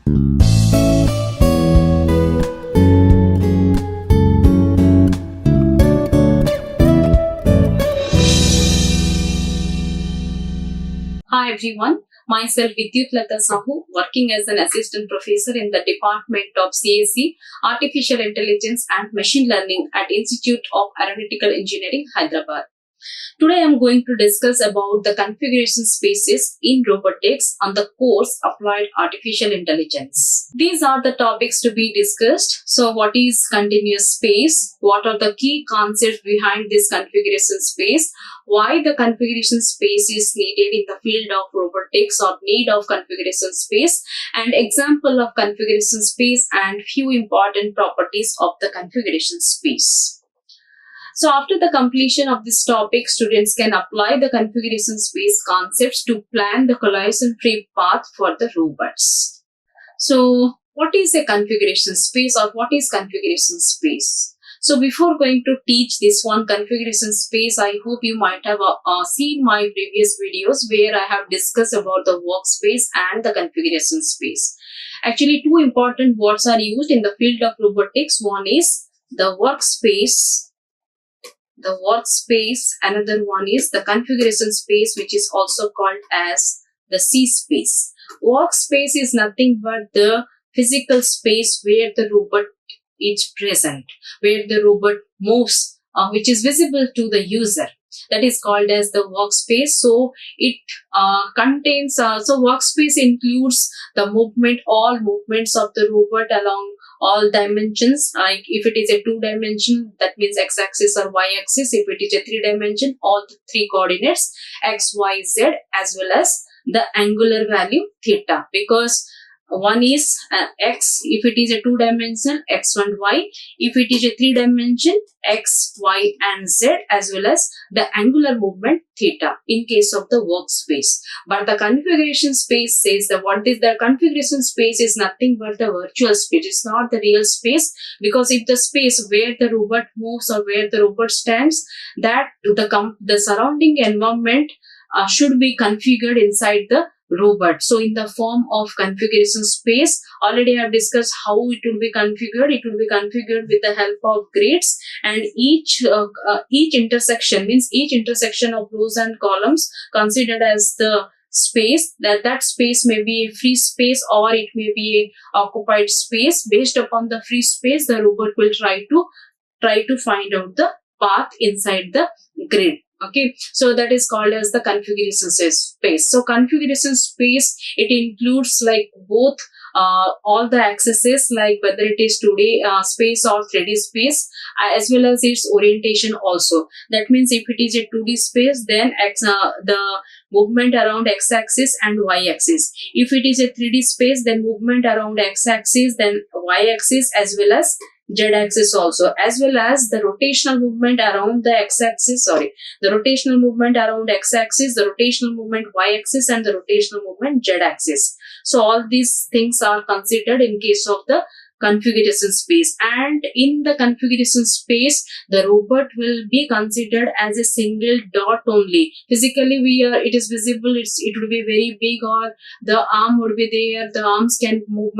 Hi everyone, myself Bidyutlata Sahoo, working as an assistant professor in the Department of CSE, Artificial Intelligence and Machine Learning at Institute of Aeronautical Engineering, Hyderabad. Today I am going to discuss about the configuration spaces in robotics on the course Applied Artificial Intelligence. These are the topics to be discussed. So what is continuous space? What are the key concepts behind this configuration space? Why the configuration space is needed in the field of robotics or need of configuration space, and example of configuration space and few important properties of the configuration space. So after the completion of this topic, students can apply the configuration space concepts to plan the collision-free path for the robots. So what is a configuration space, or what is configuration space? So before going to teach this one configuration space, I hope you might have seen my previous videos where I have discussed about the workspace and the configuration space. Actually, two important words are used in the field of robotics. One is the workspace. Another one is the configuration space, which is also called as the C space. Workspace is nothing but the physical space where the robot is present, where the robot moves, which is visible to the user. That is called as the workspace. So it contains, so workspace includes the movement, all movements of the robot along all dimensions. Like if it is a 2-dimension, that means x-axis or y-axis. If it is a 3-dimension, all the 3 coordinates x, y, z, as well as the angular value theta, because one is x if it is a 2-dimension, x and y. If it is a 3-dimension, x, y and z, as well as the angular movement theta in case of the workspace. But the configuration space says that what is the configuration space is nothing but the virtual space. It's not the real space, because if the space where the robot moves or where the robot stands, that the surrounding environment should be configured inside the robot. So in the form of configuration space, already I have discussed how it will be configured. It will be configured with the help of grids, and each intersection, means each intersection of rows and columns considered as the space. That space may be a free space or it may be a occupied space. Based upon the free space, the robot will try to find out the path inside the grid. Okay, so that is called as the configuration space. So configuration space, it includes like both all the accesses, like whether it is 2D space or 3D space, as well as its orientation also. That means if it is a 2D space, then the movement around x-axis and y-axis. If it is a 3D space, then movement around x-axis, then y-axis, as well as z-axis also, as well as the rotational movement around the x-axis, the rotational movement around x-axis, the rotational movement y-axis, and the rotational movement z-axis. So all these things are considered in case of the configuration space. And in the configuration space, the robot will be considered as a single dot only. Physically, it is visible, it will be very big, or the arm would be there, the arms can move,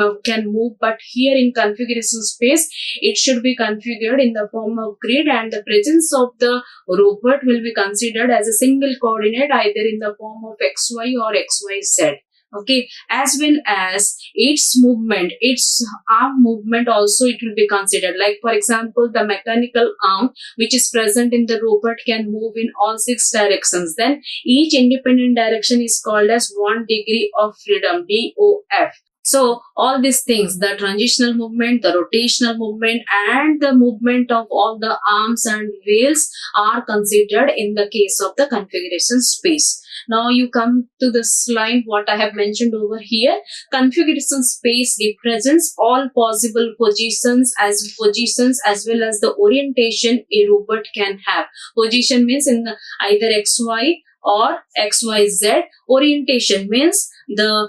but here in configuration space, it should be configured in the form of grid, and the presence of the robot will be considered as a single coordinate, either in the form of xy or xyz. Okay, as well as its movement, its arm movement also it will be considered. Like for example, the mechanical arm which is present in the robot can move in all 6 directions. Then each independent direction is called as 1 degree of freedom, DOF. So all these things, the transitional movement, the rotational movement, and the movement of all the arms and wheels are considered in the case of the configuration space. Now you come to this line, what I have mentioned over here. Configuration space represents all possible positions as well as the orientation a robot can have. Position means in the either XY or XYZ. Orientation means the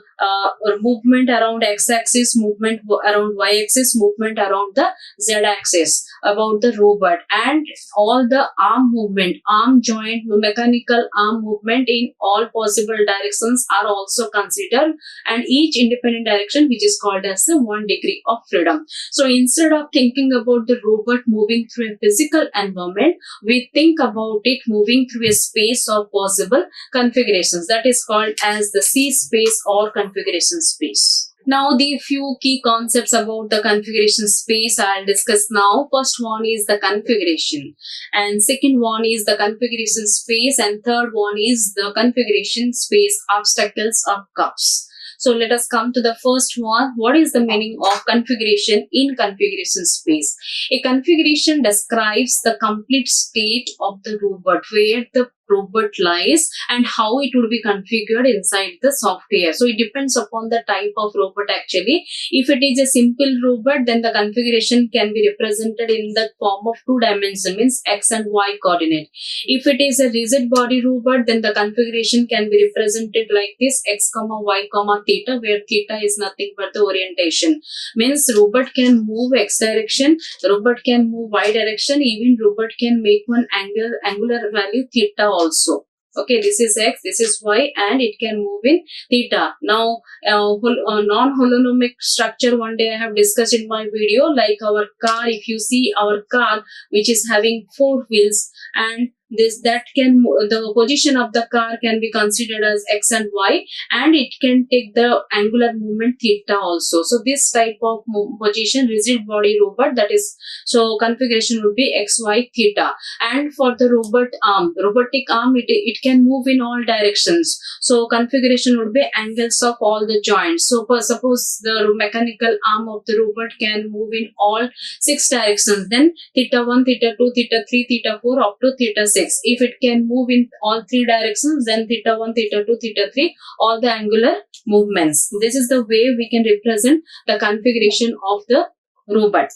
movement around x-axis, movement around y-axis, movement around the z-axis. about the robot, and all the arm movement, arm joint, mechanical arm movement in all possible directions are also considered, and each independent direction, which is called as the 1 degree of freedom. So instead of thinking about the robot moving through a physical environment, we think about it moving through a space of possible configurations, that is called as the C space or configuration space. Now, the few key concepts about the configuration space I'll discuss now. First one is the configuration, and second one is the configuration space, and third one is the configuration space obstacles or cups. So let us come to the first one. What is the meaning of configuration in configuration space? A configuration describes the complete state of the robot, where the robot lies and how it would be configured inside the software. So it depends upon the type of robot actually. If it is a simple robot, then the configuration can be represented in the form of 2 dimensions, means x and y coordinate. If it is a rigid body robot, then the configuration can be represented like this: x comma y comma theta, where theta is nothing but the orientation. Means robot can move x direction, robot can move y direction, even robot can make one angular value theta also. Okay, this is x, this is y, and it can move in theta. Now, non-holonomic structure one day I have discussed in my video, like our car. If you see our car, which is having 4 wheels, and the position of the car can be considered as x and y, and it can take the angular movement theta also. So this type of position, rigid body robot, that is, so configuration would be x, y, theta. And for the robotic arm, it can move in all directions. So configuration would be angles of all the joints. So suppose the mechanical arm of the robot can move in all 6 directions, then theta 1, theta 2, theta 3, theta 4 up to theta 6. If it can move in all 3 directions, then theta 1, theta 2, theta 3, all the angular movements. This is the way we can represent the configuration of the robot.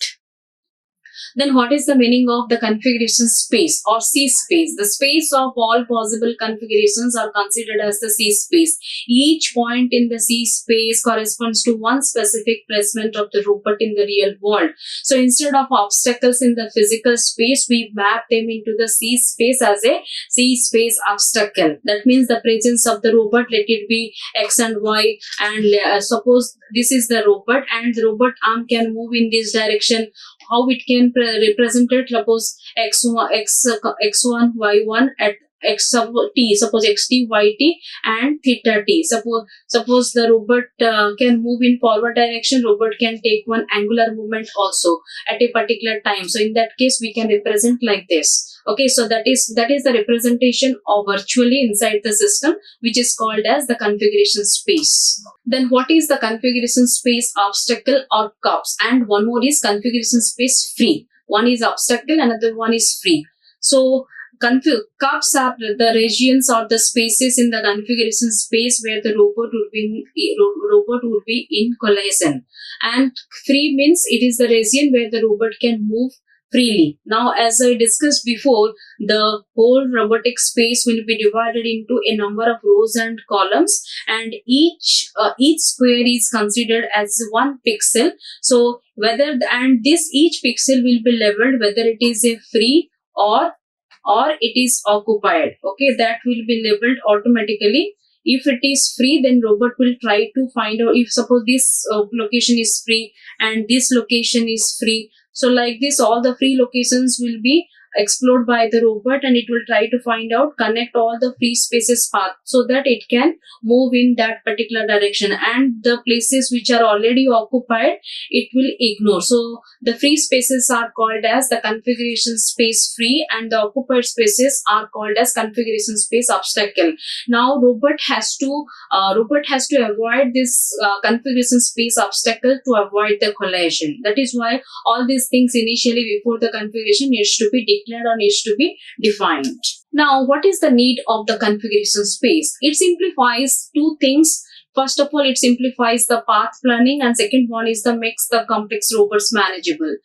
Then what is the meaning of the configuration space or C space? The space of all possible configurations are considered as the C space. Each point in the C space corresponds to one specific placement of the robot in the real world. So instead of obstacles in the physical space, we map them into the C space as a C space obstacle. That means the presence of the robot, let it be X and Y, and suppose this is the robot, and the robot arm can move in this direction. How it can represent it? Suppose x1 y1 at x sub t, suppose xt yt and theta t. Suppose the robot can move in forward direction, robot can take one angular movement also at a particular time. So in that case, we can represent like this. Okay, so that is the representation of virtually inside the system, which is called as the configuration space. Then what is the configuration space obstacle or cups? And one more is configuration space free. One is obstacle, another one is free. So cups are the regions or the spaces in the configuration space where the robot would be in collision. And free means it is the region where the robot can move freely. Now, as I discussed before, the whole robotic space will be divided into a number of rows and columns, and each square is considered as 1 pixel. So each pixel will be labeled whether it is a free or it is occupied. Okay, that will be labeled automatically. If it is free, then robot will try to find out, if suppose this location is free and this location is free. So like this, all the free locations will be explored by the robot, and it will try to find out, connect all the free spaces path so that it can move in that particular direction, and the places which are already occupied, it will ignore. So the free spaces are called as the configuration space free, and the occupied spaces are called as configuration space obstacle. Now robot has to avoid this configuration space obstacle to avoid the collision. That is why all these things initially before the configuration needs to be declared or needs to be defined. Now, what is the need of the configuration space? It simplifies 2 things. First of all, it simplifies the path planning, and second one is makes the complex robots manageable.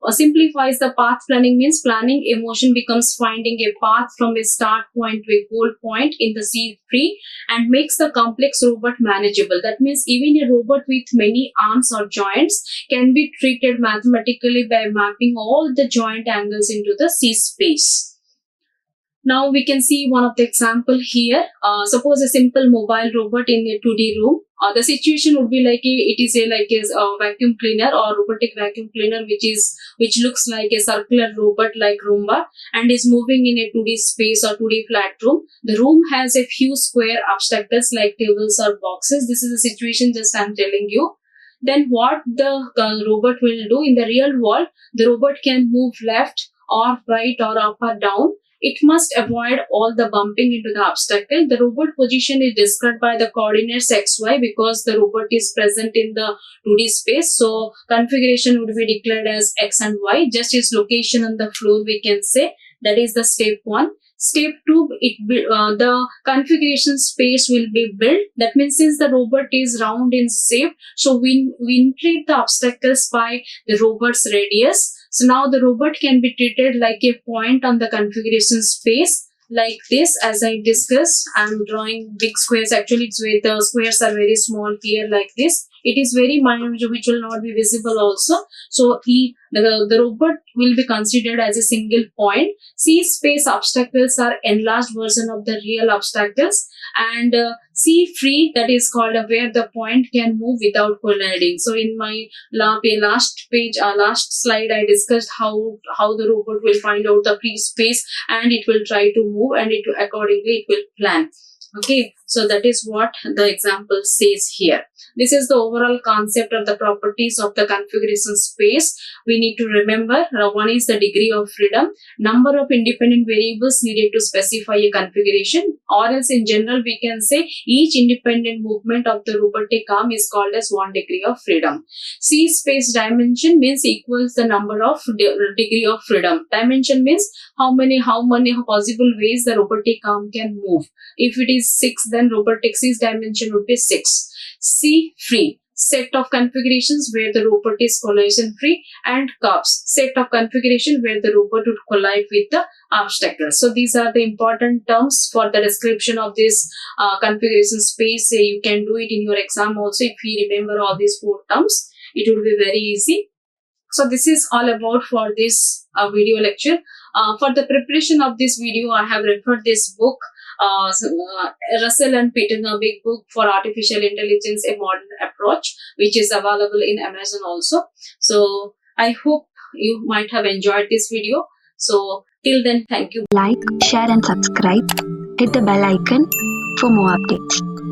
simplifies the path planning means planning a motion becomes finding a path from a start point to a goal point in the C free and makes the complex robot manageable. That means even a robot with many arms or joints can be treated mathematically by mapping all the joint angles into the C space. Now we can see one of the example here. Suppose a simple mobile robot in a 2D room. The situation would be like it is a vacuum cleaner or robotic vacuum cleaner which looks like a circular robot like Roomba and is moving in a 2D space or 2D flat room. The room has a few square obstacles like tables or boxes. This is a situation just I'm telling you. Then what the robot will do in the real world, the robot can move left or right or up or down. It must avoid all the bumping into the obstacle. The robot position is described by the coordinates XY because the robot is present in the 2D space. So configuration would be declared as X and Y. Just its location on the floor we can say. That is the step 1. Step 2, the configuration space will be built. That means since the robot is round in shape, so we inflate the obstacles by the robot's radius. So now the robot can be treated like a point on the configuration space like this. As I discussed, I'm drawing big squares. Actually, it's where the squares are very small here like this. It is very minute which will not be visible also. So the robot will be considered as a single point. C space obstacles are enlarged version of the real obstacles, and C free, that is called where the point can move without colliding. So in my last slide, I discussed how the robot will find out the free space and it will try to move and accordingly it will plan. Okay, so that is what the example says here. This is the overall concept of the properties of the configuration space. We need to remember one is the degree of freedom, number of independent variables needed to specify a configuration, or else in general we can say each independent movement of the robotic arm is called as 1 degree of freedom. C space dimension means equals the number of degree of freedom. Dimension means how many possible ways the robotic arm can move. If it is 6, then robotic 6 dimension would be 6. C free, set of configurations where the robot is collision free, and curves, set of configuration where the robot would collide with the obstacles. So these are the important terms for the description of this configuration space. You can do it in your exam also. If you remember all these 4 terms, it will be very easy. So this is all about for this video lecture. For the preparation of this video, I have referred this book, Russell and Peter, a big book for artificial intelligence, a modern approach, which is available in Amazon also. So I hope you might have enjoyed this video. So till then, thank you. Like, share and subscribe. Hit the bell icon for more updates.